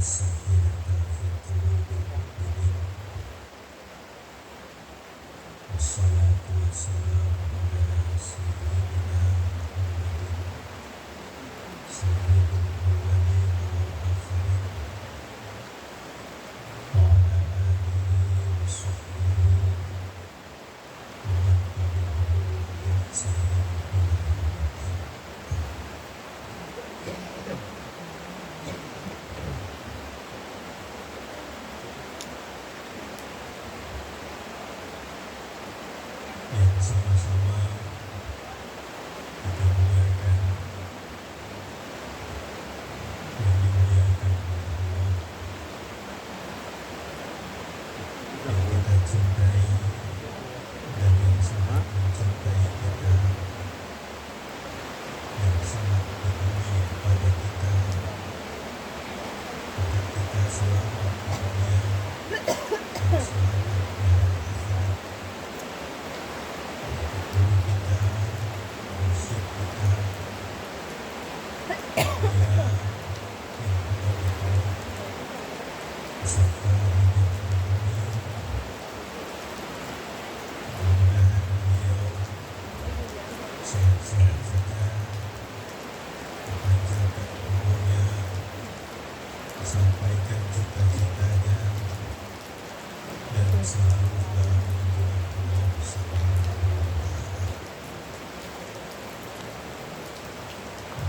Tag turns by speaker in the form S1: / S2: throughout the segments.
S1: السكينة في قلوب المؤمنين والصلاة والسلام على سيدنا محمد سيد الأولين والآخرين وعلى آله وصحبه ومن تبعه بإحسان إلى يوم الدين. Yang sama-sama kita muliakan, yang dimuliakan oleh Allah, yang kita cintai dan yang sangat mencintai kita, yang sangat peduli kepada kita agar kita selamat di dunia dan selamat di hari akhirat. Guru kita, mursyid kita, dia yang ada di alam beserta hidayah ini, mudah-mudahan beliau sehat-sehat saja, dipanjangkan umurnya, disampaikan cita-citanya, dan selalu dalam lindungan Allah Subhanahu wa Ta'ala.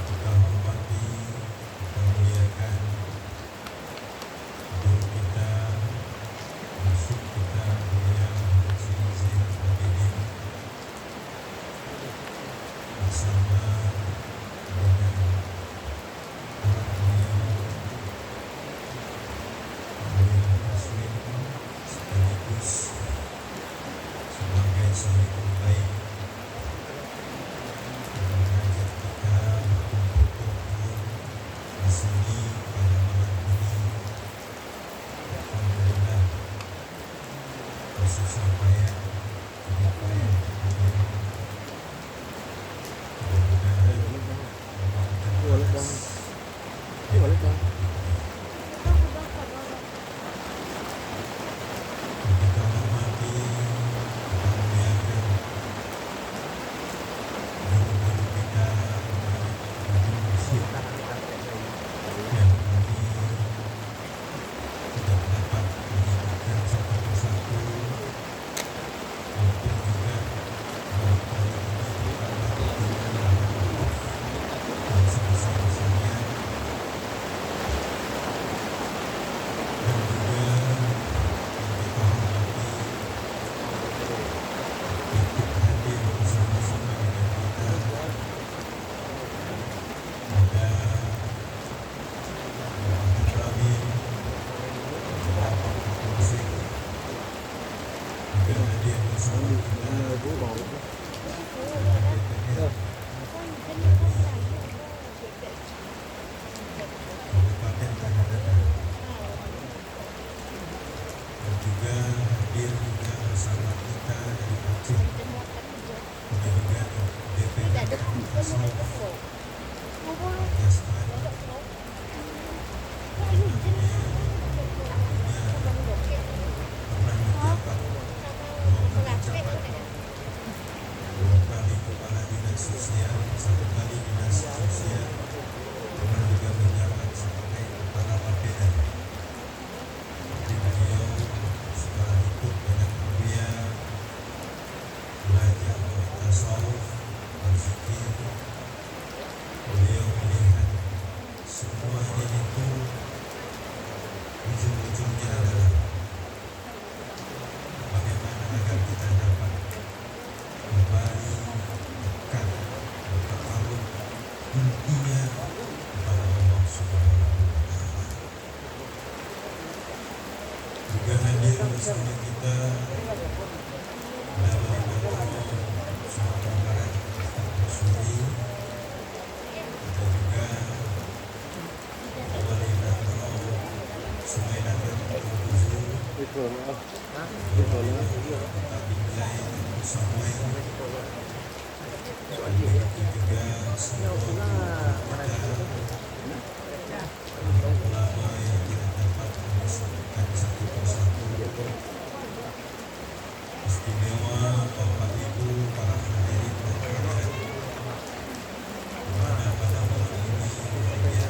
S1: Kita hormati, kita muliakan guru kita, mursyid kita, beliau Haji Zainal Abidin, bersama dengan anak beliau, beliau Muslim sekaligus sebagai sahibul baik, yang mengajak kita berkumpul-kumpul di sini pada malam ini. Alhamdulillah, bersusah payah, tidak payah kemudian mudah-mudahan Allah akan balas yang kita kita hormati, kita muliakan guru-guru kita, guru mursyid yang kami tidak dapat menyebutkan satu persatu, maupun juga dalam kali ini terutama dengan yang sebesar-besarnya, dan juga yang kita hormati ikut hadir bersama-sama dengan kita ada Bapak Pramin, Bapak Kapolsek, juga hadir bersama kita DPR dari Kabupaten Tanah Datar, dan juga hadir juga bersama kita dari Aceh, ada juga DPR Tasawuf Jasman, di mana beliau tentunya pernah menjabat 2 kali camat, 2 kali kepala dinas sosial, 1 kali dinas sosial, pernah juga menjabat sebagai kepala Bapeda. Jadi beliau setelah ikut banyak kuliah, belajar tasawuf, berzikir, beliau melihat semuanya itu ujung-ujungnya adalah bagaimana agar kita dapat kembali dekat, bertakarub intinya kepada Allah Subhanahu wa Ta'ala. Juga hadir bersama kita dari Bengkulu, Sumatera Barat, Ustaz Masyuri, ada juga dari Natal, Sungai Natal, Kuzu, Kota Binjai, dan Musamai, begitu juga semua ulama yang kita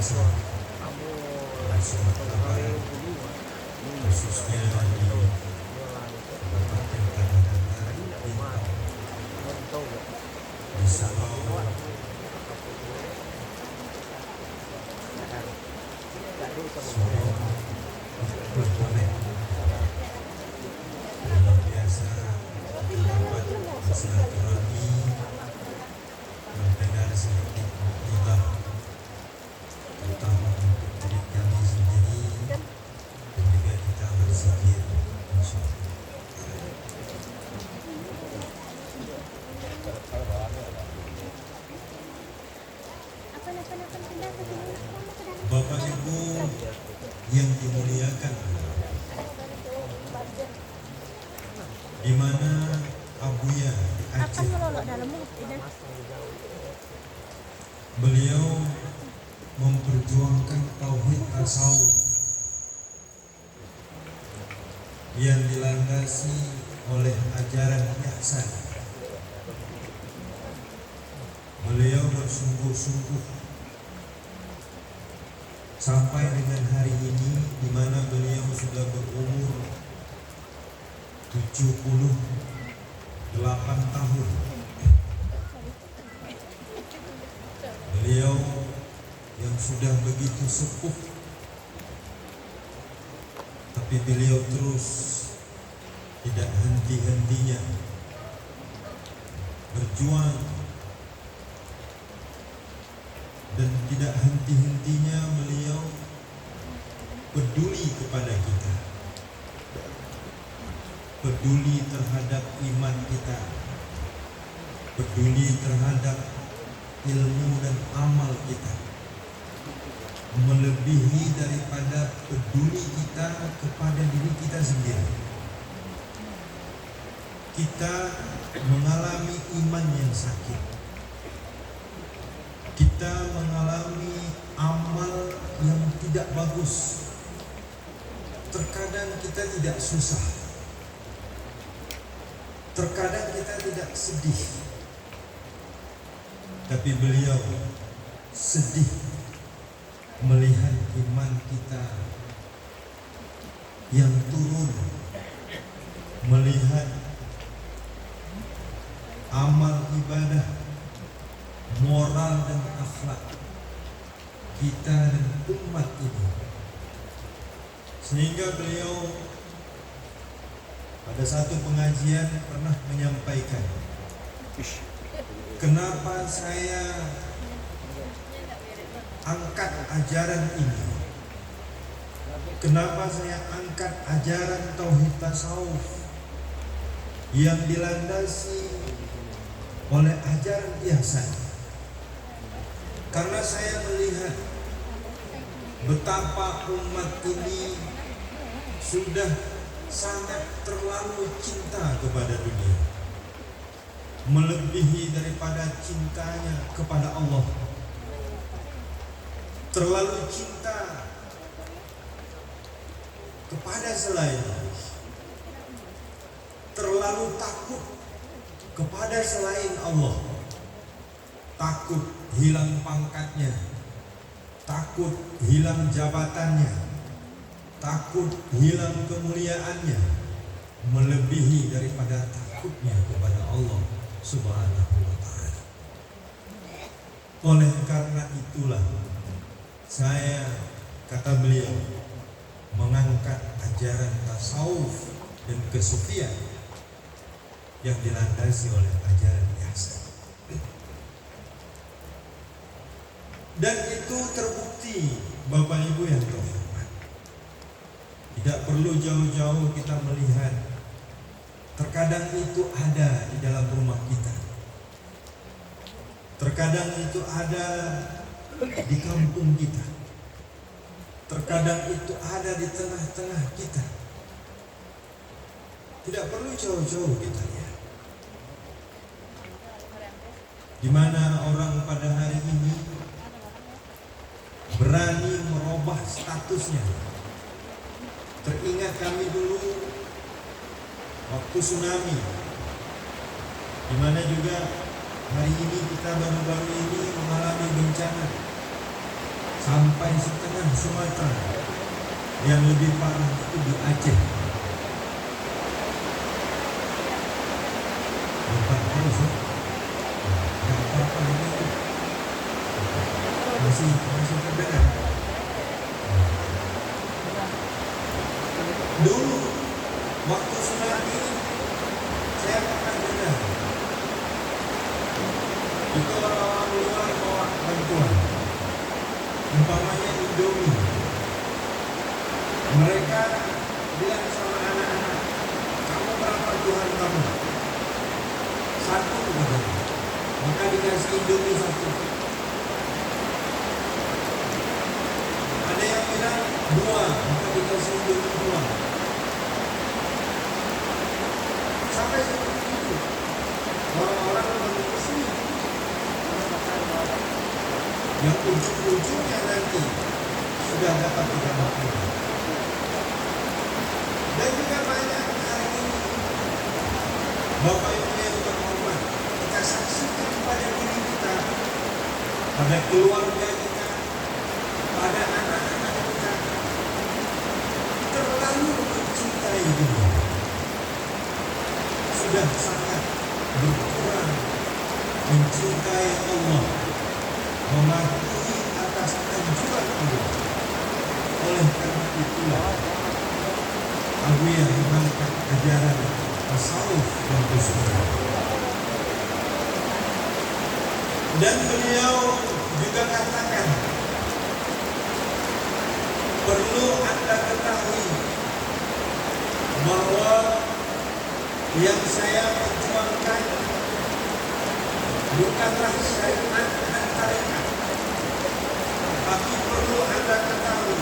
S1: biasa di Sumatera Barat, khususnya di Kabupaten Tanah Datar, di Sabau, Sorong, Berboleh. Luar biasa dapat silaturahmi, mendengar sedikit khotbah, terutama untuk diri kami sendiri, dan juga kita berzikir, insyaallah. Bapak Ibu yang dimuliakan, di mana Abuya di Aceh, beliau memperjuangkan tauhid tasawuf yang dilandasi oleh ajaran ihsan. Beliau bersungguh-sungguh sampai dengan hari ini, di mana beliau sudah berumur 78 tahun. Beliau yang sudah begitu sepuh, tapi beliau terus tidak henti-hentinya berjuang dan tidak henti-hentinya beliau peduli kepada kita, peduli terhadap iman kita, peduli terhadap ilmu dan amal kita, melebihi daripada peduli kita kepada diri kita sendiri. Kita mengalami iman yang sakit, kita mengalami amal yang tidak bagus. Terkadang kita tidak susah, terkadang kita tidak sedih, tapi beliau sedih melihat iman kita yang turun, melihat amal ibadah, moral dan akhlak kita dan umat ini. Sehingga beliau pada satu pengajian pernah menyampaikan, kenapa saya angkat ajaran ini, kenapa saya angkat ajaran tauhid tasawuf yang dilandasi oleh ajaran ihsan. Karena saya melihat betapa umat ini sudah sangat terlalu cinta kepada dunia, melebihi daripada cintanya kepada Allah, terlalu cinta kepada selain, terlalu takut kepada selain Allah, takut hilang pangkatnya, takut hilang jabatannya, takut hilang kemuliaannya, melebihi daripada takutnya kepada Allah Subhanahu wa ta'ala. Oleh karena itulah saya, kata beliau, mengangkat ajaran tasawuf dan kesufian yang dilandasi oleh ajaran ihsan. Dan itu terbukti, Bapak Ibu yang terhormat. Tidak perlu jauh-jauh kita melihat, terkadang itu ada di dalam rumah kita, terkadang itu ada di kampung kita, terkadang itu ada di tengah-tengah kita. Tidak perlu jauh-jauh kita lihat, di mana orang pada hari ini berani merubah statusnya. Teringat kami dulu waktu tsunami, di mana juga hari ini kita baru-baru ini mengalami bencana. sampai setengah Sumatera. Yang lebih parah itu di Aceh. Tempat terus ya. Gak apa-apa ini masih terdengar. Dulu waktu tsunami saya pernah dengar itu orang-orang luar bawa bantuan, umpamanya Indomie. Mereka bilang sama anak-anak, kamu berapa Tuhan kamu? Satu katanya. Maka dikasih Indomie satu. Ada yang bilang dua, maka dikasih Indomie dua. Sampai seperti itu. Orang-orang mengurusi. Yang ujung-ujungnya nanti sudah dapat tidak mampu. Dan juga banyak hari ini Bapak Ibu yang terhormat, kita saksikan pada diri kita, pada keluarga kita, pada anak-anak kita, terlalu mencintai dunia. Sudah sangat berkurang mencintai Allah, mematuhi atas anjuran Allah. Oleh karena itulah Abu yang mengangkat ajaran tasawuf dan bersunnah. Dan beliau juga katakan, perlu Anda ketahui bahwa yang saya perjuangkan bukanlah syariat dan tarekat, tapi perlu Anda ketahui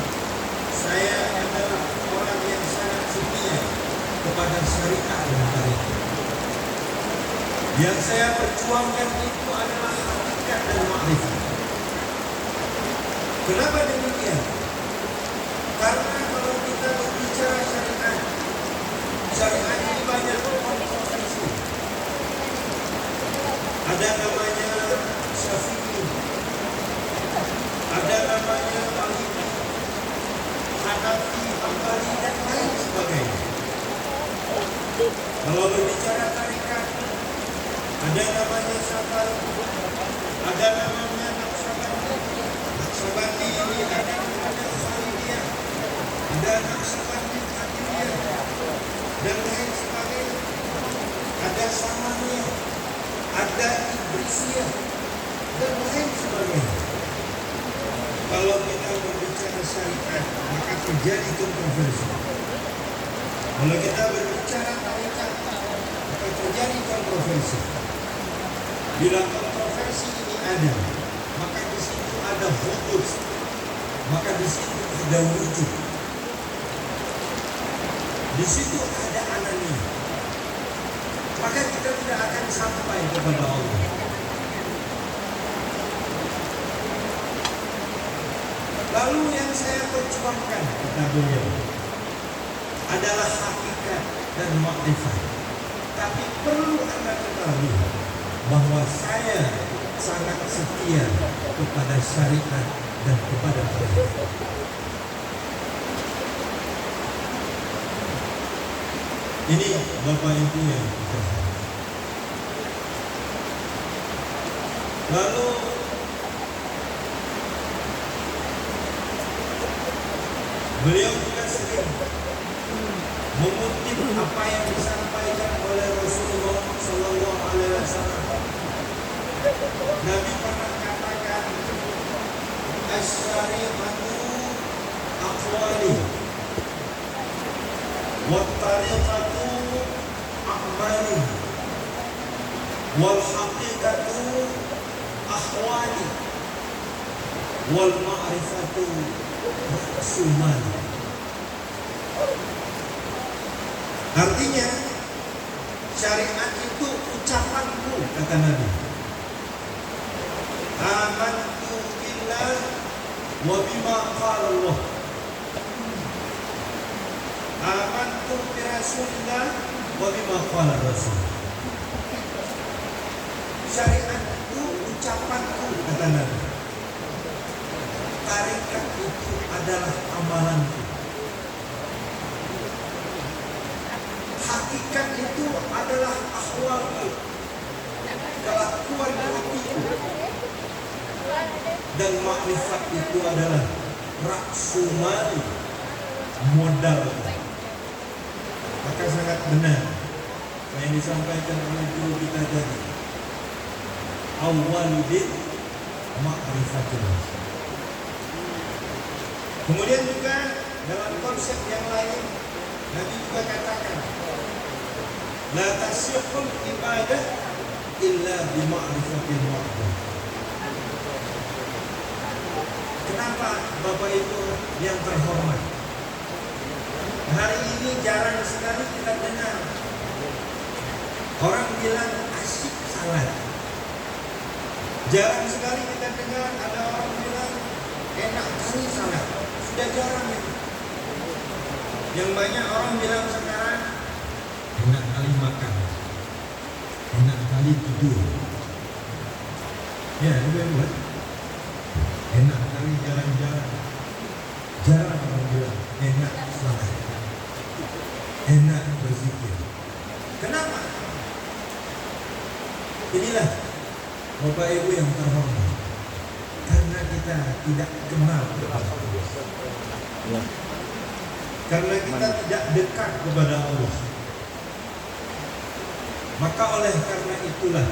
S1: saya adalah orang yang sangat setia kepada syariat dan tarekat. Yang saya perjuangkan itu adalah hakikat dan makrifat. Kenapa demikian? Karena kalau kita berbicara syariat, syariat ini banyak kontroversi. Ada namanya Syafi'i, ada namanya Maliki, Hanafi, Hambali, dan lain sebagainya. Kalau berbicara tarekat, ada namanya Syafari, ada namanya Naqsyabandi. Naqsyabandi ini ada namanya Khalidiyah, ada Naqsyabandi Qadiriyah, dan lain sebagainya. Ada Samaniyah, ada Idrisiyah, dan lain sebagainya. Kalau kita berbicara syariat, maka terjadi kontroversi. Kalau kita berbicara tarekat, maka terjadi kontroversi. Bila kontroversi ini ada, maka di situ ada fokus, maka di situ ada wujud, di situ ada anani. Maka kita tidak akan sampai kepada Allah. Lalu yang saya perjuangkan, kata beliau, adalah hakikat dan makrifat. Tapi perlu Anda ketahui bahwa saya sangat setia kepada syariat dan kepada tarekat. Ini Bapak Ibu yang dikasihi. Lalu beliau juga sering mengutip apa yang disampaikan oleh Rasulullah Sallallahu Alaihi Wasallam. Nabi pernah katakan, "Asy-syari'atu aqwali, wa tariqatu a'mali, wal haqiqatu ahwali, wal ma'rifatu ra'sul." Artinya syariat itu ucapanku, kata Nabi. Amantu billah wa bima qala Allah. Amantu bi Rasulillah wa bima qala Rasul. Syariat itu ucapanku, kata Nabi. Tarekat itu adalah amalanku. Hakikat itu adalah ahwalku, kelakuan hatiku. Dan makrifat itu adalah raksumali, modal. Maka sangat benar yang disampaikan oleh guru kita tadi. Awwaludin ma'rifatullah. Kemudian juga dalam konsep yang lain Nabi juga katakan, la tasihul ibadah illa bima'rifatil ma'bud. Kenapa Bapak Ibu yang terhormat? Hari ini jarang sekali kita dengar orang bilang asyik salat. Jarang sekali kita dengar ada orang bilang enak kali salat. Sudah jarang itu. Yang banyak orang bilang sekarang enak kali makan, enak kali tidur. Ya, itu yang buat. Enak kali jalan-jalan. Jarang orang bilang enak salat, enak berzikir. Kenapa? Inilah Bapak Ibu yang terhormat, karena kita tidak kenal kepada Allah, karena kita tidak dekat kepada Allah. Maka oleh karena itulah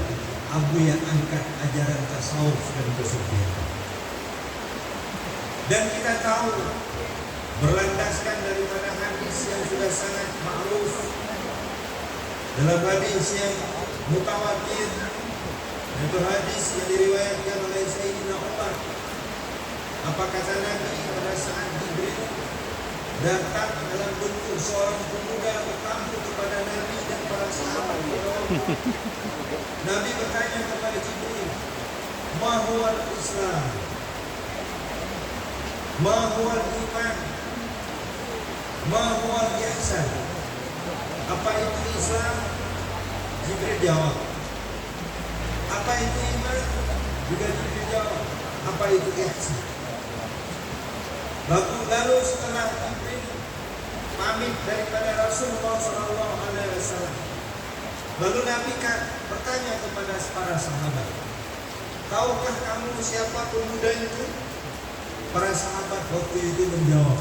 S1: Abu yang angkat ajaran tasawuf dan kesufian. Dan kita tahu berlandaskan daripada hadis yang sudah sangat ma'ruf, dalam hadis yang mutawatir, yaitu hadis yang diriwayatkan oleh Sayyidina Umar. Apa kata Nabi pada saat Jibril datang dalam bentuk seorang pemuda bertamu kepada Nabi dan para sahabat? Nabi bertanya kepada Jibril, ma huwal Islam, ma huwal iman, ma huwal ihsan. Apa itu Islam? Jibril jawab. Apa itu iman? Juga Jibril jawab. Apa itu ihsan? Lalu setelah Jibril pamit daripada Rasulullah SAW, lalu Nabi bertanya kepada para sahabat, tahukah kamu siapa pemuda itu? Para sahabat waktu itu menjawab,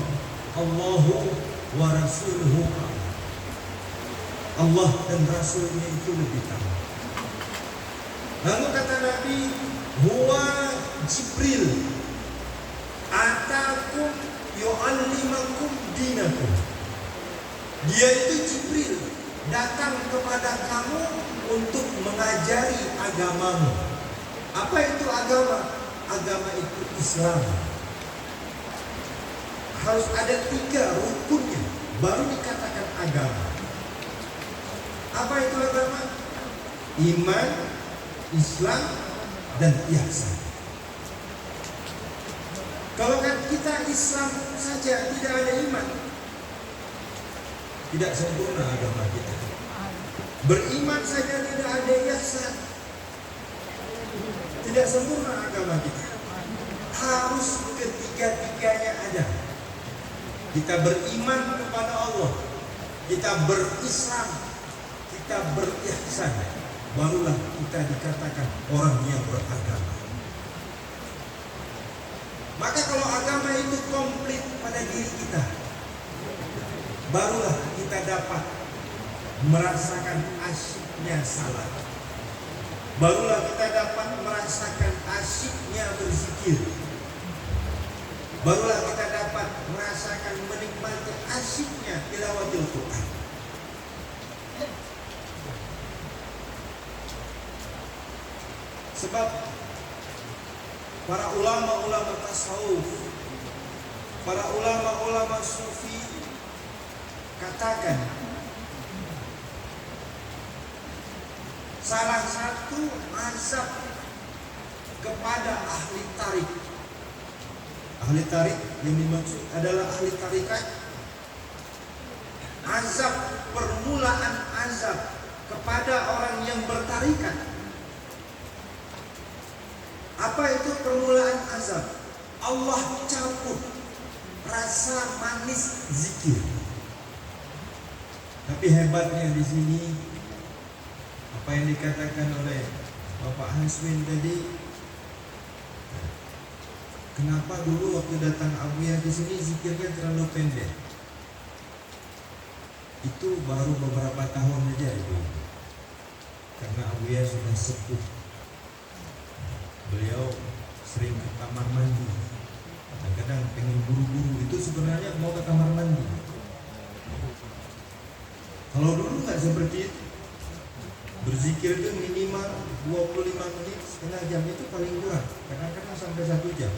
S1: Allahu wa Rasuluhu. Allah dan Rasulnya itu lebih tahu. Lalu kata Nabi, huwa Jibril atakum yu'allimakum dinakum. Dia itu Jibril datang kepada kamu untuk mengajari agamamu. Apa itu agama? Agama itu Islam. Harus ada 3 rukunnya baru dikatakan agama. Apa itu agama? Iman, Islam, dan ihsan. Kalau kan kita Islam saja tidak ada iman, tidak sempurna agama kita. Beriman saja tidak ada ihsan, tidak sempurna agama kita. Harus ketiga-tiganya ada. Kita beriman kepada Allah, kita berislam, kita berihsan, barulah kita dikatakan orang yang beragama. Maka kalau agama itu komplit pada diri kita, barulah kita dapat merasakan asyiknya salat, barulah kita dapat merasakan asyiknya berzikir, barulah kita dapat merasakan menikmati asyiknya tilawatil Quran. Sebab para ulama-ulama tasawuf, para ulama-ulama sufi katakan salah satu azab kepada ahli tarik. Ahli tarik yang dimaksud adalah ahli tarikat. Azab, permulaan azab kepada orang yang bertarikat. Apa itu permulaan azab? Allah cabut rasa manis zikir. Tapi hebatnya di sini apa yang dikatakan oleh Bapak Haswin tadi, kenapa dulu waktu datang Abuya di sini zikirnya terlalu pendek? Itu baru beberapa tahun aja itu. Karena Abuya sudah sepuh. Beliau sering ke kamar mandi. Kadang-kadang pengen buru-buru, itu sebenarnya mau ke kamar mandi. Kalau dulu nggak seperti itu. Berzikir itu minimal 25 menit, setengah jam itu paling kurang. Kadang-kadang sampai 1 jam.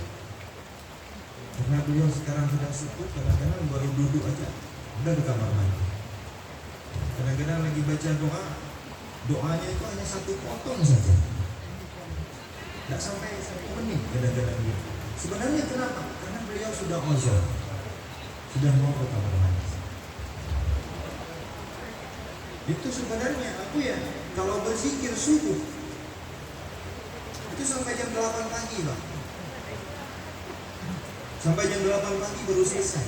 S1: Karena beliau sekarang sudah sepuh, kadang-kadang baru duduk aja udah di kamar mandi. Kadang-kadang lagi baca doa, doanya itu hanya 1 potong saja, tidak sampai 1 menit kadang-kadang gitu. Sebenarnya kenapa? Karena beliau sudah uzur, sudah mau ke kamar mandi. Itu sebenarnya aku ya, kalau berzikir subuh itu sampai jam 8 pagi Pak. Sampai jam 8 pagi baru selesai.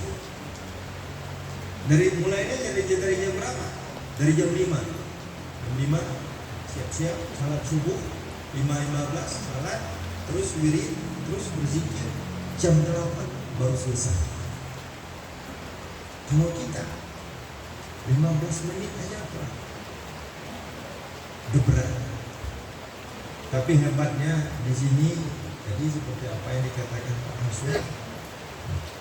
S1: Mulainya dari jam berapa? Dari jam 5. Jam 5 siap-siap salat subuh, 5.15 salat, terus wirid, terus berzikir. Jam 8 baru selesai. Kalau kita 15 menit aja Pak, udah berat. Tapi hebatnya di sini jadi seperti apa yang dikatakan Pak Hasud,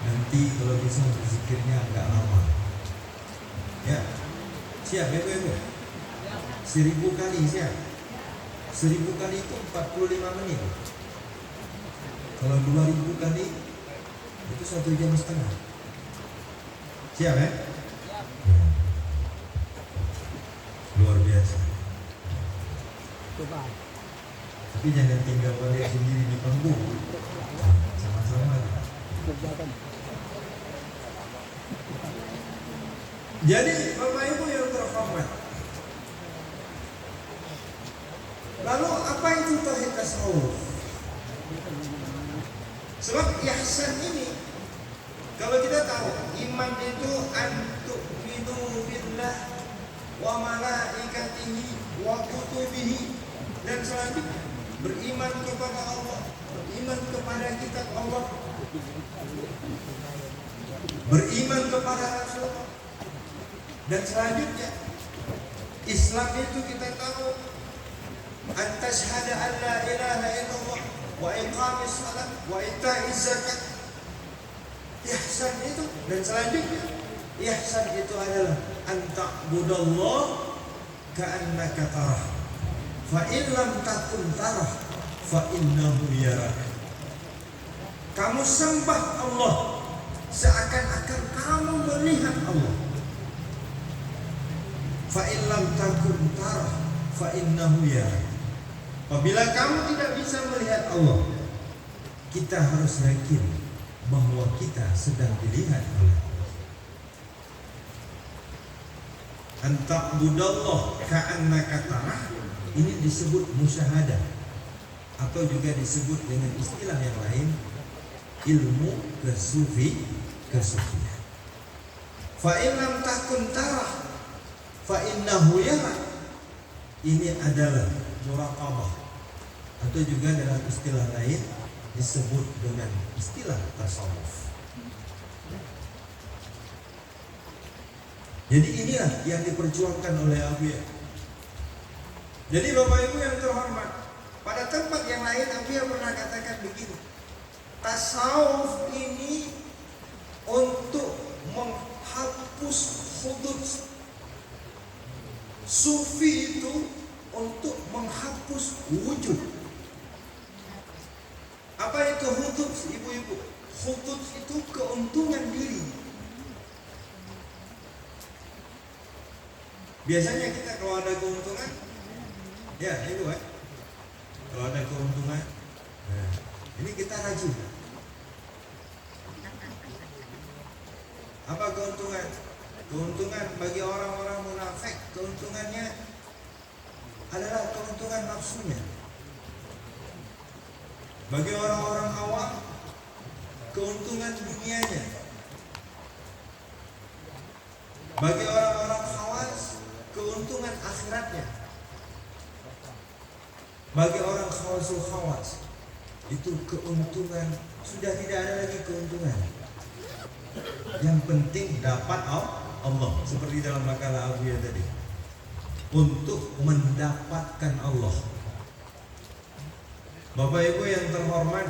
S1: nanti kalau bisa berzikirnya agak lama. Ya, siap ya Bu? 1000 kali siap. 1000 kali itu 45 menit. Kalau 2000 kali itu 1,5 jam. Siap ya? Luar biasa. Tapi jangan tinggal balik sendiri di panggung. Sama-sama. Jadi Bapak Ibu yang terhormat, lalu apa itu tauhid tasawuf? Sebab ihsan ini, kalau kita tahu iman itu antu'minu billah wa malaikatihi wa kutubihi dan selanjutnya, beriman kepada Allah, beriman kepada kitab Allah, beriman kepada Rasul, dan selanjutnya Islam itu kita tahu antashhada an la ilaha illallah wa iqamis salat wa ita'iz zakat. Ihsan itu, dan selanjutnya ihsan itu adalah anta'budallah ka'annaka tarah fa in lam takun tarah fa innahu yarak. Kamu sembah Allah seakan-akan kamu melihat Allah. Fa in lam takun tarah fa innahu yarak. Apabila kamu tidak bisa melihat Allah, kita harus yakin bahwa kita sedang dilihat oleh Allah. Anta'budallah ka'annaka tarah, ini disebut musyahadah, atau juga disebut dengan istilah yang lain ilmu kesufian. Fa in lam takun tarah fa innahu yara, ini adalah muraqabah, atau juga dalam istilah lain disebut dengan istilah tasawuf. Jadi inilah yang diperjuangkan oleh Abuya. Jadi Bapak Ibu yang terhormat, pada tempat yang lain Abuya pernah katakan begini, tasawuf ini untuk menghapus hudud, sufi itu untuk menghapus wujud. Apa itu hudud, ibu-ibu? Hudud itu keuntungan diri. Biasanya kita kalau ada keuntungan, ya itu kan, kalau ada keuntungan, nah, ini kita rajin. Apa keuntungan? Keuntungan bagi orang-orang munafik, keuntungannya adalah keuntungan nafsunya. Bagi orang-orang awam, keuntungan dunianya. Bagi orang-orang khawas, keuntungan akhiratnya. Bagi orang khawasul khawas, itu keuntungan, sudah tidak ada lagi keuntungan. Yang penting dapat Allah, seperti dalam makalah Abu ya tadi, untuk mendapatkan Allah. Bapak Ibu yang terhormat,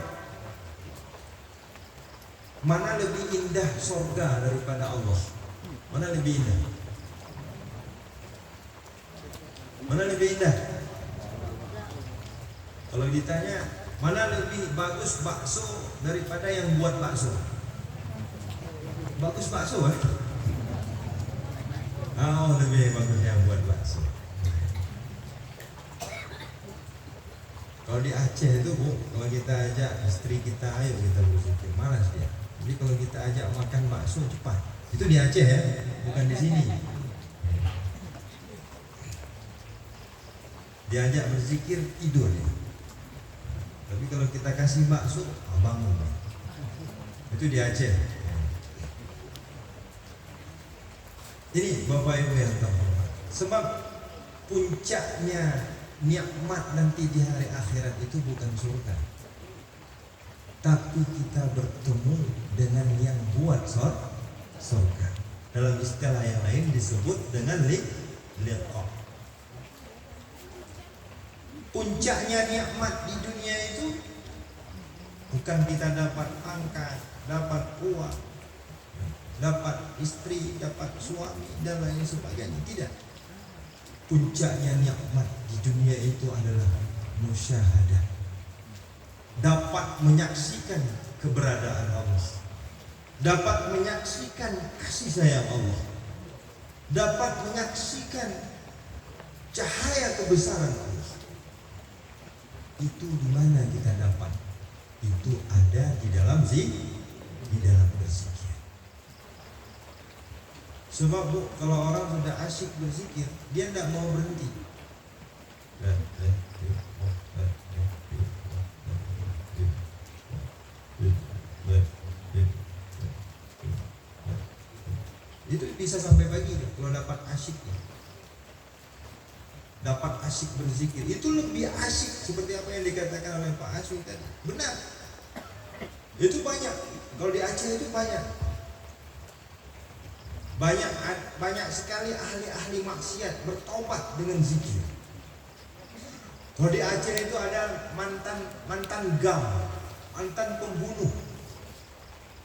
S1: mana lebih indah surga daripada Allah? Mana lebih indah? Mana lebih indah? Kalau ditanya, mana lebih bagus bakso daripada yang buat bakso? Bagus bakso kan? Oh, lebih bagus yang buat bakso. Kalau di Aceh itu Bu, kalau kita ajak istri kita, ayo kita berzikir, malas dia. Jadi kalau kita ajak makan bakso cepat. Itu di Aceh ya, bukan di sini. Diajak berzikir tidur ya. Tapi kalau kita kasih bakso, bangun. Itu di Aceh. Ini Bapak Ibu yang terhormat, sebab puncaknya nikmat nanti di hari akhirat itu bukan surga, tapi kita bertemu dengan yang buat surga. Dalam istilah yang lain disebut dengan liqa. Puncaknya nikmat di dunia itu bukan kita dapat pangkat, dapat uang, dapat istri, dapat suami dan lain sebagainya. Tidak. Puncaknya nikmat di dunia itu adalah musyahadah. Dapat menyaksikan keberadaan Allah, dapat menyaksikan kasih sayang Allah, dapat menyaksikan cahaya kebesaran Allah. Itu di mana kita dapat? Itu ada di dalam berzikir. Sebab Bu, kalau orang sudah asyik berzikir, dia tidak mau berhenti. Itu bisa sampai pagi kalau dapat asyiknya. Dapat asyik berzikir, itu lebih asyik seperti apa yang dikatakan oleh Pak Asyik tadi. Benar. Itu banyak. Kalau di Aceh itu banyak sekali ahli-ahli maksiat bertobat dengan zikir. Kalau di Aceh itu ada mantan gam, mantan pembunuh,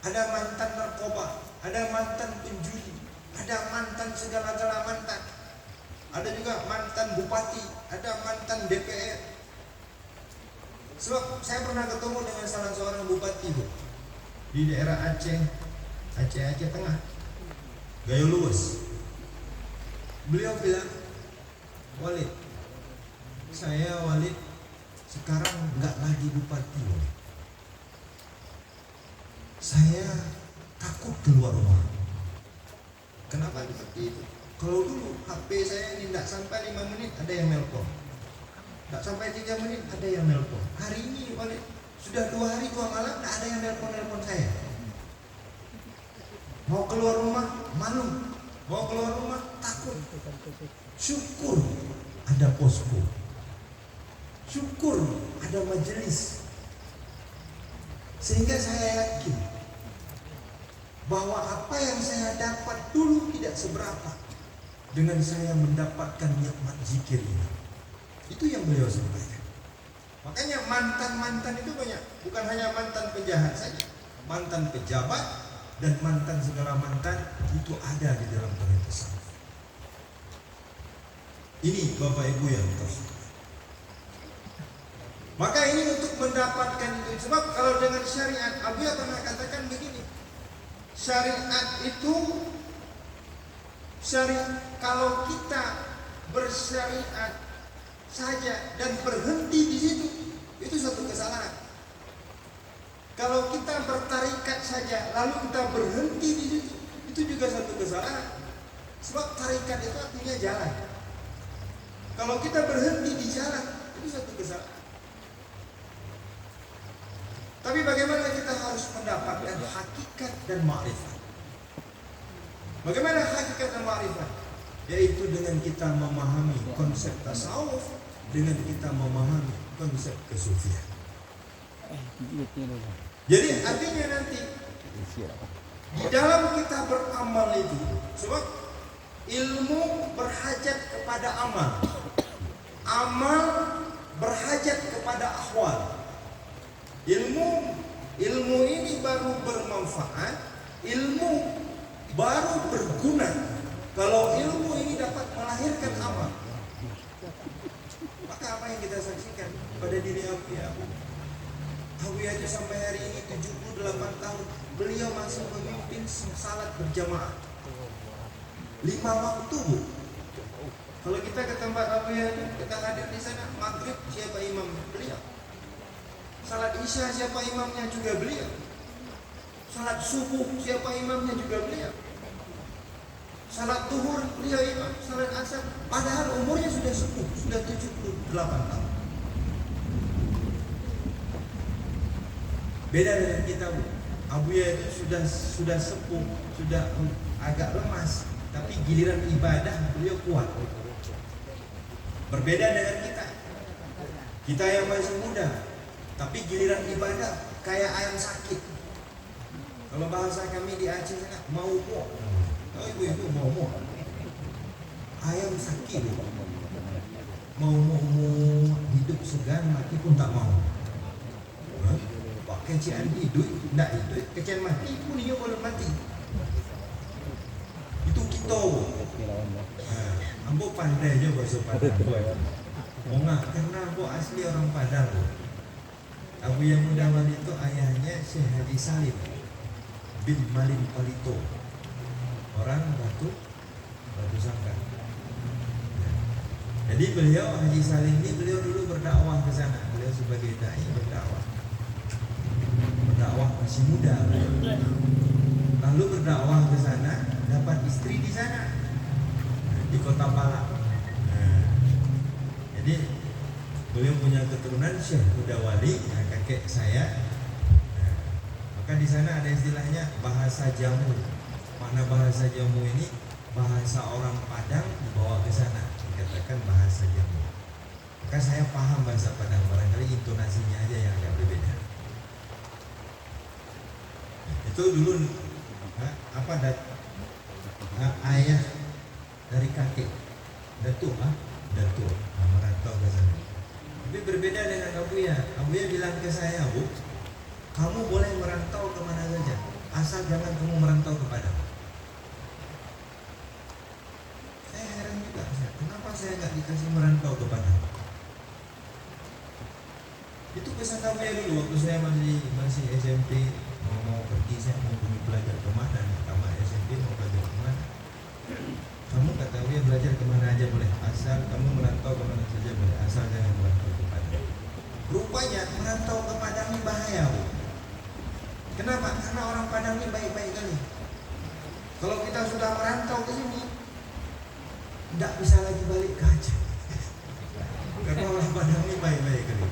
S1: ada mantan narkoba, ada mantan penjudi, ada mantan segala-gala mantan. Ada juga mantan bupati, ada mantan DPR. Sebab saya pernah ketemu dengan salah seorang bupati Bu, di daerah Aceh Tengah, Gayo Luwes. Beliau bilang, Walid, saya Walid sekarang nggak lagi bupati Bu. Saya takut keluar rumah. Kenapa seperti itu? Kalau dulu HP saya ini tidak sampai 5 menit ada yang nelpon, tidak sampai 3 menit ada yang nelpon. Hari ini Walid sudah 2 hari 2 malam tidak ada yang nelpon saya. Mau keluar rumah malu, mau keluar rumah takut. Syukur ada posko, syukur ada majelis, sehingga saya yakin bahwa apa yang saya dapat dulu tidak seberapa dengan saya mendapatkan nikmat zikir ini. Itu yang beliau sampaikan. Makanya mantan-mantan itu banyak, bukan hanya mantan penjahat saja, mantan pejabat dan mantan segala mantan itu ada di dalam tasawuf. Ini Bapak Ibu yang terhormat. Maka ini untuk mendapatkan itu. Sebab kalau dengan syariat, Abu ya pernah katakan begini, syariat itu kalau kita bersyariat saja dan berhenti di situ, itu satu kesalahan. Kalau kita bertarikat saja lalu kita berhenti di situ, itu juga satu kesalahan. Sebab tarikat itu artinya jalan. Kalau kita berhenti di jalan, itu satu kesalahan. Tapi bagaimana kita harus mendapatkan hakikat dan ma'rifat? Bagaimana hakikat dan ma'rifat? Yaitu dengan kita memahami konsep tasawuf, dengan kita memahami konsep kesufian. Jadi artinya nanti di dalam kita beramal itu, sebab ilmu berhajat kepada amal, amal berhajat kepada ahwal. Ilmu ini baru bermanfaat, ilmu baru berguna kalau ilmu ini dapat melahirkan amal. Maka apa yang kita saksikan pada diri Abu Yahya sampai hari ini 78 tahun beliau masih memimpin salat berjamaah 5 waktu, Bu. Kalau kita ke tempat Abu Yahya, kita hadir di sana, maghrib siapa imam? Beliau. Salat isya siapa imamnya? Juga beliau. Salat subuh siapa imamnya? Juga beliau. Salat zuhur beliau imam, salat asar, padahal umurnya sudah sepuh, sudah 78 tahun. Beda dengan kita, Bu. Abu Yahya itu sudah sepuh, sudah agak lemas, tapi giliran ibadah beliau kuat. Berbeda dengan kita. Kita yang masih muda, tapi giliran ibadah kayak ayam sakit. Kalau bahasa kami di Aceh sana, mau mo. Oh ibu mau mo. Ayam sakit. Mau hidup segan, mati pun tak mau. Kecian hidup, tidak hidup, kecian mati pun dia boleh mati. Itu kita. Ambo pandai je bahasa Padang. Enggak, karena ambo asli orang Padang. Abu yang muda wali itu ayahnya Syekh Haji Salim bin Malim Palito, orang Batu Sangkar. Jadi beliau Haji Salim ini beliau dulu berdakwah ke sana. Beliau sebagai dai berdakwah masih muda. Lalu berdakwah ke sana, dapat istri di sana di Kota Palak. Jadi beliau punya keturunan Syekh Muda Wali, kakek saya. Maka di sana ada istilahnya bahasa jamu. Mana bahasa jamu ini? Bahasa orang Padang dibawa ke sana, dikatakan bahasa jamu. Maka saya paham bahasa Padang, barangkali intonasinya aja yang agak berbeda. Itu dulu ayah dari kakek datuk merantau ke sana. Tapi berbeda dengan Abu Yahya bilang ke saya, Bu, kamu boleh merantau kemana saja, asal jangan kamu merantau ke Padang. Saya heran juga, kenapa saya nggak dikasih merantau ke Padang? Itu pesan Abu Yahya dulu waktu saya masih SMP. Mau pergi, saya mau pergi belajar kemana? Tamat SMP mau belajar kemana? Kamu kata dia belajar kemana aja boleh, asal kamu merantau kemana saja boleh, asal jangan merantau ke Padang. Rupanya merantau ke Padang ini bahaya, Bu. Kenapa? Karena orang Padang ini baik-baik kali. Kalau kita sudah merantau ke sini, tidak bisa lagi balik ke Aceh. Karena orang Padang ini baik-baik kali.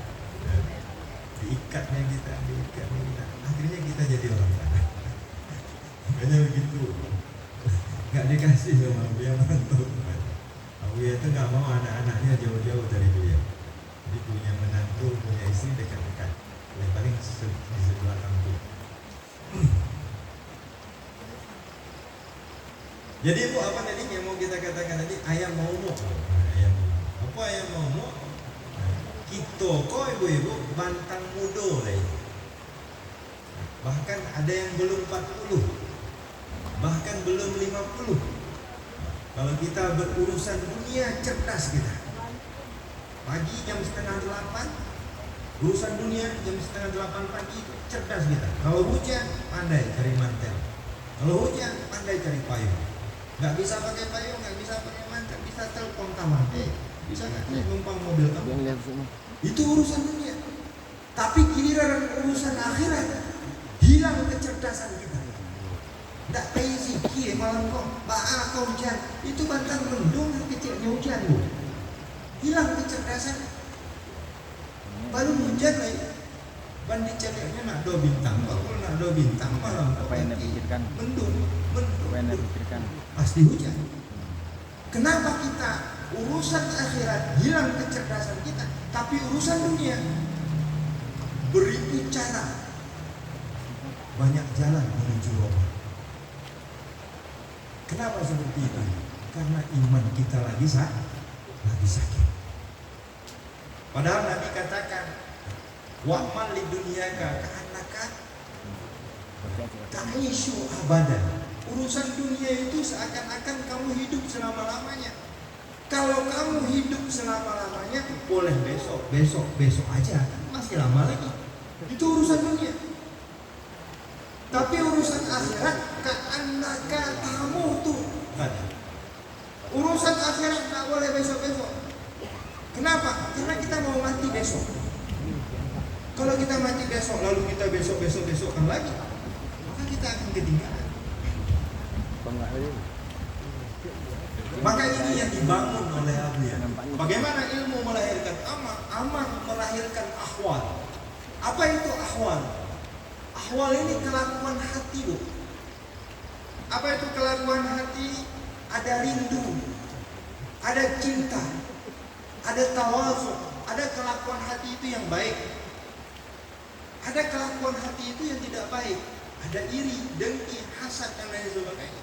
S1: Diikatnya kita, akhirnya kita jadi orang Padang. Makanya begitu, nggak dikasih sama beliau merantau. Beliau itu nggak mau anak-anaknya jauh-jauh dari beliau. Jadi punya menantu, punya istri dekat-dekat, paling di sebelah kampung. Jadi Bu, apa tadi yang mau kita katakan tadi? Ayam mau. Apa ayam mau? Kita kok ibu-ibu bantang muda lah itu. Bahkan ada yang belum 40, bahkan belum 50. Kalau kita berurusan dunia, cerdas kita. Pagi jam 7:30, urusan dunia jam 7:30 pagi, cerdas kita. Kalau hujan, pandai cari mantel. Kalau hujan, pandai cari payung. Nggak bisa pakai payung, nggak bisa pakai mantel, bisa telepon taman. Bisa nggak numpang mobil kamu? Itu urusan dunia. Tapi giliran urusan akhirat, hilang kecerdasan kita. Nggak kayak zikir malam kok, kau hujan. Itu bantang mendung kecilnya hujan, Bu. Hilang kecerdasan. Baru hujan lagi. Bandit celeknya nak do bintang, kalau nak do bintang malam
S2: Apa yang dipikirkan?
S1: mendung,
S2: Apa yang dipikirkan?
S1: pasti hujan. Kenapa kita urusan akhirat hilang kecerdasan kita, tapi urusan dunia beribu cara, banyak jalan menuju Roma. Kenapa seperti itu? Karena iman kita lagi sakit. Padahal Nabi katakan, wa'mal li dunyaka ka'annaka ta'ishu abadan. Urusan dunia itu seakan-akan kamu hidup selama-lamanya. Kalau kamu hidup selama-lamanya, boleh besok aja, masih lama lagi. Itu urusan dunia. Tapi urusan akhirat, ka'annaka tamutu. Urusan akhirat tak boleh besok. Kenapa? Karena kita mau mati besok. Kalau kita mati besok, lalu kita besokkan lagi, maka kita akan ketinggalan. Maka ini yang dibangun oleh Abu ya. Bagaimana ilmu melahirkan amal, amal melahirkan ahwal. Apa itu ahwal? Ahwal ini kelakuan hati, Bu. Apa itu kelakuan hati? Ada rindu, ada cinta, ada tawazu, ada kelakuan hati itu yang baik. Ada kelakuan hati itu yang tidak baik. Ada iri, dengki, hasad dan lain sebagainya.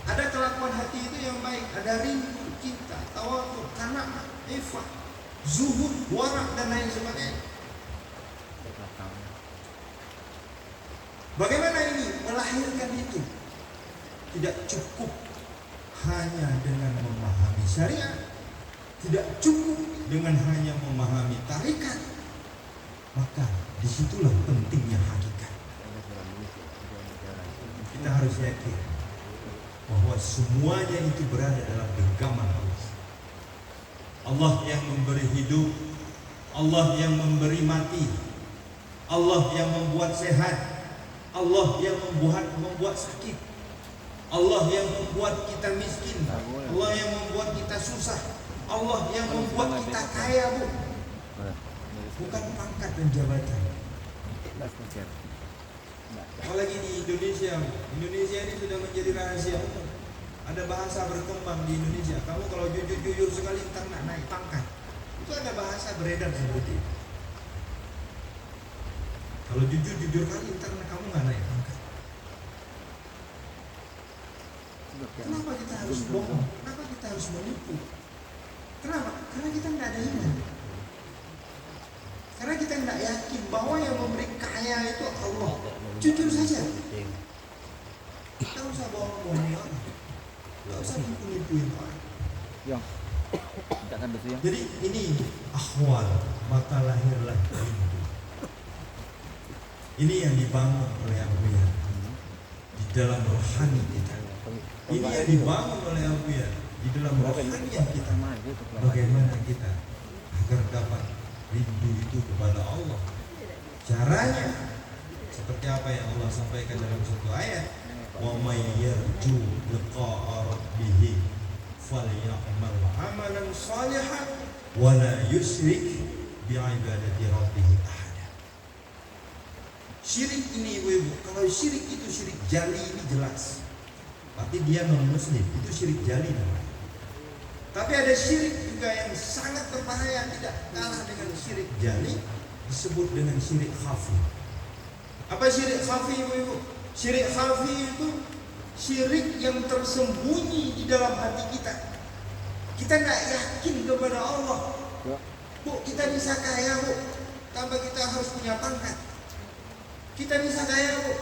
S1: Ada kelakuan hati itu yang baik. Ada rindu, cinta, tawazu, qanaah, ifah, zuhud, wara' dan lain sebagainya. Bagaimana ini melahirkan itu? Tidak cukup hanya dengan memahami syariat, tidak cukup dengan hanya memahami tarikat. Maka disitulah pentingnya hakikat. Kita harus yakin bahwa semuanya itu berada dalam genggaman Allah. Allah yang memberi hidup, Allah yang memberi mati, Allah yang membuat sehat, Allah yang membuat sakit, Allah yang membuat kita miskin, Allah yang membuat kita susah, Allah yang membuat kita kaya, Bu. Bukan pangkat dan jabatan. Apalagi di Indonesia ini sudah menjadi rahasia umum. Ada bahasa berkembang di Indonesia. Kamu kalau jujur sekali ntar nak naik pangkat. Itu ada bahasa beredar seperti itu. Kalau jujur kali ntar kamu nggak naik pangkat. Kenapa kita harus bohong? Kenapa kita harus menipu? Kenapa? Karena kita nggak ada iman. Karena kita tidak yakin bahwa yang memberi kaya itu Allah. Jujur saja. Tidak usah bohong-bohongin orang. Tidak usah nipu-nipuin orang. Jadi ini ahwal, maka lahirlah rindu. Ini yang dibangun oleh Abuya di dalam rohani kita. Ini yang dibangun oleh Abuya di dalam rohani kita. Bagaimana kita agar dapat rindu itu kepada Allah. Caranya seperti apa yang Allah sampaikan dalam satu ayat, wa may yarju liqa'a rabbih falyamal amalan shalihan wa la yusyrik bi'ibadati rabbih ahada. Syirik ini ibu-ibu, kalau syirik itu syirik jali ini jelas, berarti dia non muslim, itu syirik jali namanya. Tapi ada syirik juga yang sangat berbahaya, tidak kalah dengan syirik jali, disebut dengan syirik khafi. Apa syirik khafi, ibu-ibu? Syirik khafi itu syirik yang tersembunyi di dalam hati kita. Kita nggak yakin kepada Allah. Bu, kita bisa kaya, Bu, tanpa kita harus punya pangkat. Kita bisa kaya, Bu,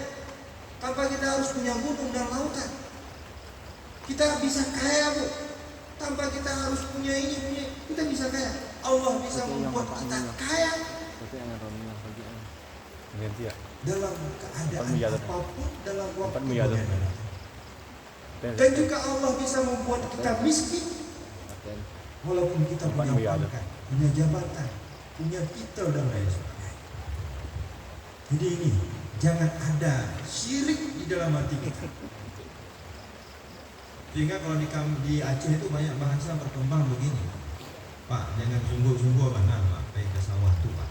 S1: tanpa kita harus punya gunung dan lautan. Kita bisa kaya, Bu, tanpa kita harus punya ini. Kita bisa kaya. Allah bisa membuat kita kaya dalam keadaan apapun, dalam waktu bagaimana. Dan juga Allah bisa membuat kita miskin walaupun kita punya pangkat, punya jabatan, punya titel dan lain sebagainya. Jadi ini jangan ada syirik di dalam hati kita. Sehingga kalau di Aceh itu banyak bahasa berkembang begini, Pak, jangan sungguh-sungguh mana Pak, pergi ke sawah tuh Pak.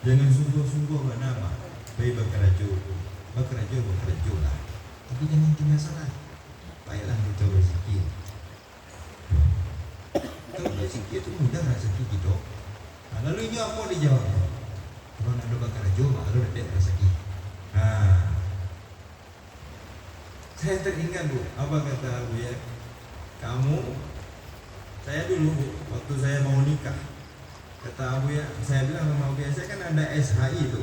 S1: Jangan sungguh-sungguh nama baik bekerja lah. Tapi jangan tinggal salah. Baiklah kita berzikir. Kalau berzikir itu mudah rezeki gitu. Nah, lalu ini apa dijawab? Kalau nak ada bekerja, lalu ada rezeki. Nah, saya teringat Bu, apa kata Bu ya? Saya dulu waktu saya mau nikah, kata Abu ya, saya bilang sama Abu ya, saya kan ada SHI itu,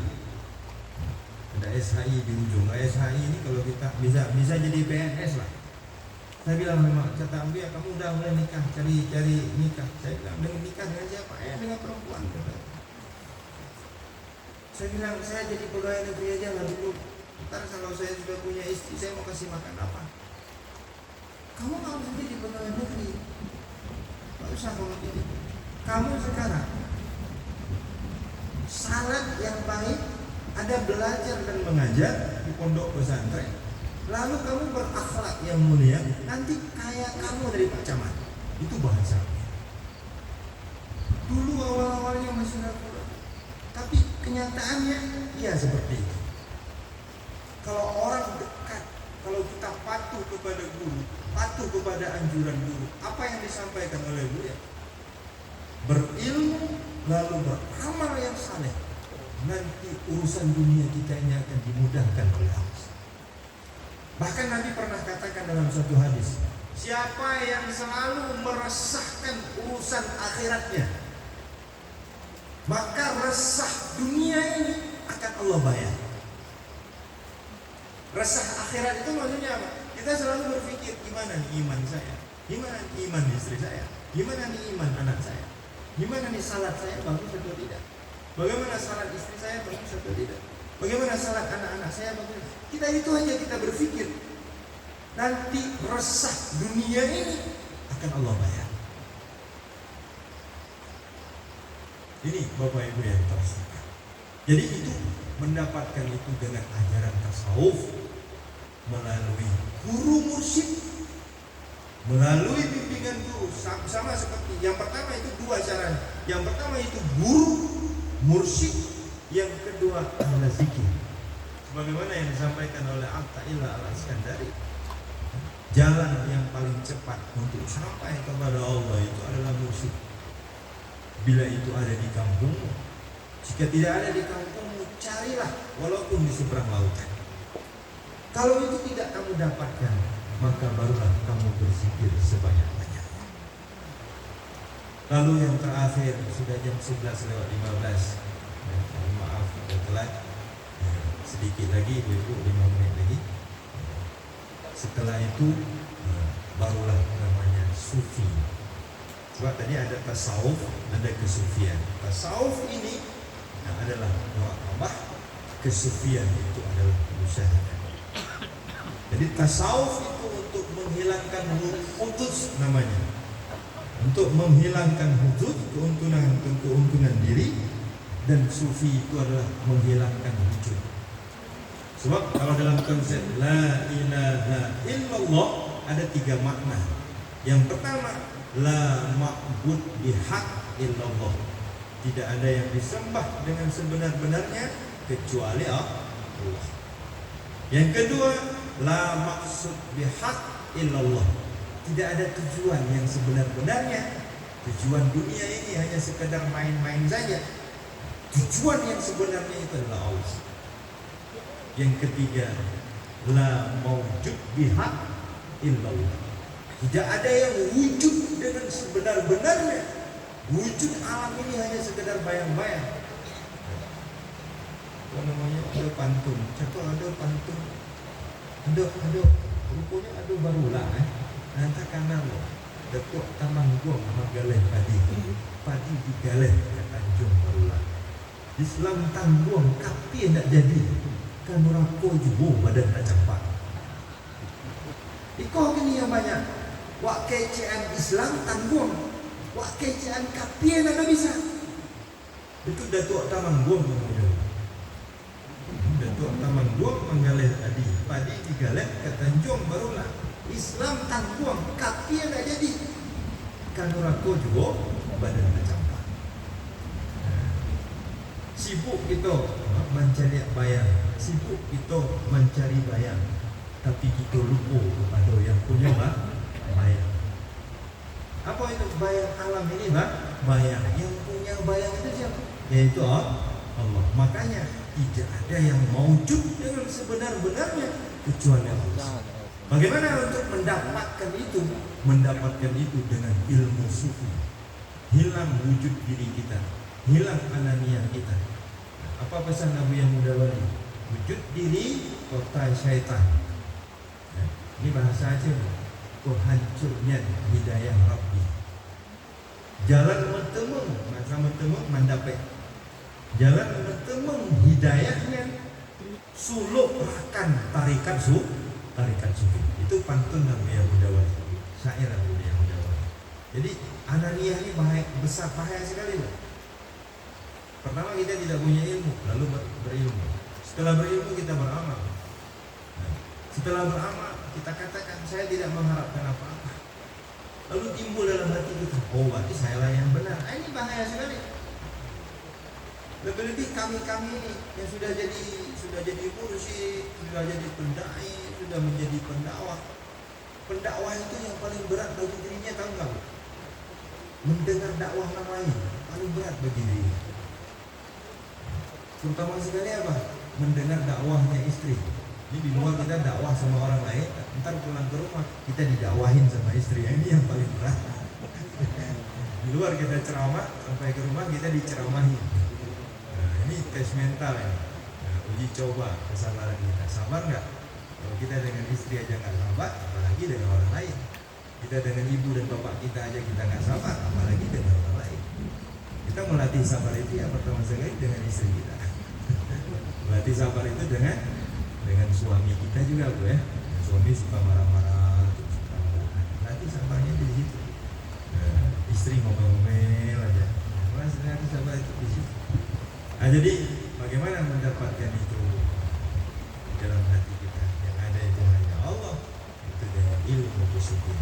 S1: ada SHI di ujung. SHI ini kalau kita bisa jadi PNS lah. Saya bilang sama kata Abu ya, kamu udah mulai nikah, cari nikah. Saya bilang dengan nikah dengan siapa? Dengan perempuan. Saya bilang saya jadi pegawai negeri aja lah dulu. Ntar kalau saya sudah punya istri, saya mau kasih makan apa? Kamu mau jadi pegawai negeri? Gak usah kalau gitu. Kamu sekarang salat yang baik, ada belajar dan mengajar di pondok pesantren. Lalu kamu berakhlak yang mulia, nanti kayak kamu dari Pak Camat. Itu bahasa. Dulu awal-awalnya masih ragu, tapi kenyataannya ya seperti itu. Kalau orang dekat, kalau kita patuh kepada guru, patuh kepada anjuran guru, apa yang disampaikan oleh guru ya? Berilmu lalu beramal yang saleh, nanti urusan dunia kita ini akan dimudahkan oleh Allah. Bahkan Nabi pernah katakan dalam satu hadis, siapa yang selalu meresahkan urusan akhiratnya, maka resah dunia ini akan Allah bayar. Resah akhirat itu maksudnya apa? Kita selalu berpikir, gimana nih iman saya, gimana nih iman istri saya, gimana nih iman anak saya, gimana nih salat saya bagus atau tidak, bagaimana salat istri saya bagus atau tidak, bagaimana salat anak-anak saya bagus. Kita itu aja kita berpikir. Nanti resah dunia ini akan Allah bayar. Ini Bapak Ibu yang tersekat. Jadi itu mendapatkan itu dengan ajaran tasawuf, melalui guru mursyid, melalui bimbingan guru. Sama seperti yang pertama itu dua caranya. Yang pertama itu guru mursyid, yang kedua ahli zikir. Sebagaimana yang disampaikan oleh Atta-Illah Al-Iskandari, jalan yang paling cepat untuk sampai kepada Allah itu adalah mursyid. Bila itu ada di kampungmu, jika tidak ada di kampungmu, carilah walaupun di seberang lautan. Kalau itu tidak kamu dapatkan, maka barulah kamu berzikir sebanyak-banyaknya. Lalu yang terakhir, sudah jam 11:15. Maaf sudah telat. Sedikit lagi, Ibu, 5 menit lagi. Setelah itu barulah namanya sufi. Sebab tadi ada tasawuf, ada kesufian. Tasawuf ini adalah muraqabah, kesufian itu adalah musyahadah. Jadi tasawuf itu untuk menghilangkan hudud namanya, untuk menghilangkan hudud, keuntungan diri, dan sufi itu adalah menghilangkan wujud. Sebab kalau dalam konsep la ilaha illallah ada 3 makna. Yang pertama, la ma'bud bihaq illallah. Tidak ada yang disembah dengan sebenar-benarnya kecuali Allah. Yang kedua, la maksud bihaq illallah. Tidak ada tujuan yang sebenar-benarnya. Tujuan dunia ini hanya sekedar main-main saja. Tujuan yang sebenarnya itu adalah Allah. Yang ketiga, la maujud bihaq illallah. Tidak ada yang wujud dengan sebenar-benarnya. Wujud alam ini hanya sekedar bayang-bayang. Apa namanya? Ada pantun. Cakap ada pantun. Ada. Rupanya ada barulah. Nanti kanan lo. Datuk tamang gua magaleh padi. Padi digaleh ke Tanjung Barulah. Islam tangguang kapi nak jadi. Kan merako juga badan nak campak. Iko gini yang banyak. Wak kecian Islam tangguang, wak kecian kapi nak bisa. Itu Datuk Taman Buang namanya. Datuk Taman Buang menggaleh tadi, padi digaleh ke Tanjung Barulah. Islam tangguang kapi nak jadi. Kan merako juga badan nak campak. Sibuk kita mencari bayang, sibuk kita mencari bayang, tapi kita lupa kepada yang punya bayang. Apa itu bayang alam ini, bayang? Yang punya bayang itu siapa? Yaitu Allah. Makanya tidak ada yang mewujud dengan sebenar-benarnya kecuali Allah. Bagaimana untuk mendapatkan itu? Mendapatkan itu dengan ilmu sufi. Hilang wujud diri kita, hilang ananiah kita. Apa pesan Nabi yang muda wali? Wujud diri kota syaitan. Ini bahasa aja. Hancurnya hidayah Rabbi. Jalan bertemu, maka bertemu mendapat. Jalan bertemu hidayahnya suluk rakan tarikat sufi. Itu pantun Nabi yang muda wali. Syair Nabi yang muda wali. Jadi ananiah ini bahaya sekali, Pak. Pertama kita tidak punya ilmu, lalu berilmu. Setelah berilmu kita beramal. Setelah beramal kita katakan saya tidak mengharapkan apa-apa. Lalu timbul dalam hati kita, oh berarti saya lah yang benar. Ini bahaya sekali. Lebih-lebih kami ini yang sudah jadi mursyid, sudah jadi pendai, sudah menjadi pendakwah. Pendakwah itu yang paling berat bagi dirinya, tahu nggak? Mendengar dakwah orang lain paling berat bagi dirinya. Terutama sekali apa? Mendengar dakwahnya istri. Ini di luar kita dakwah sama orang lain, ntar pulang ke rumah kita didakwahin sama istri. Ini yang paling berat. Di luar kita ceramah, sampai ke rumah kita diceramahin. Nah, ini tes mental ini. Nah, uji coba kesabaran kita. Sabar nggak? Kalau kita dengan istri aja nggak sabar, apalagi dengan orang lain. Kita dengan ibu dan bapak kita aja kita nggak sabar, apalagi dengan orang lain. Kita melatih sabar itu ya pertama sekali dengan istri kita. Melatih sabar itu dengan suami kita juga, Bu ya. Suami suka marah-marah, suka marah. Latih sabarnya di situ. Istri ngomel-ngomel aja. Latih sabar itu di situ. Nah, jadi bagaimana mendapatkan itu di dalam hati kita? Yang ada itu hanya Allah. Itu dengan ilmu kesucian.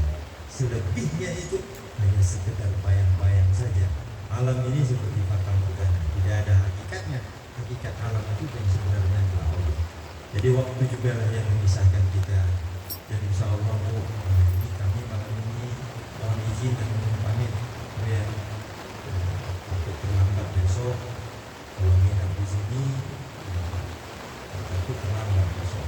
S1: Selebihnya itu hanya sekedar bayang-bayang saja. Alam ini seperti fata morgana, tidak ada hakikatnya. Hakikat alam itu yang sebenarnya adalah Allah. Jadi waktu juga lah yang memisahkan kita. Jadi insya Allah ini kami malam ini mohon izin dan mohon pamit ya. Untuk terlambat besok kalau nginap di sini, takut terlambat besok.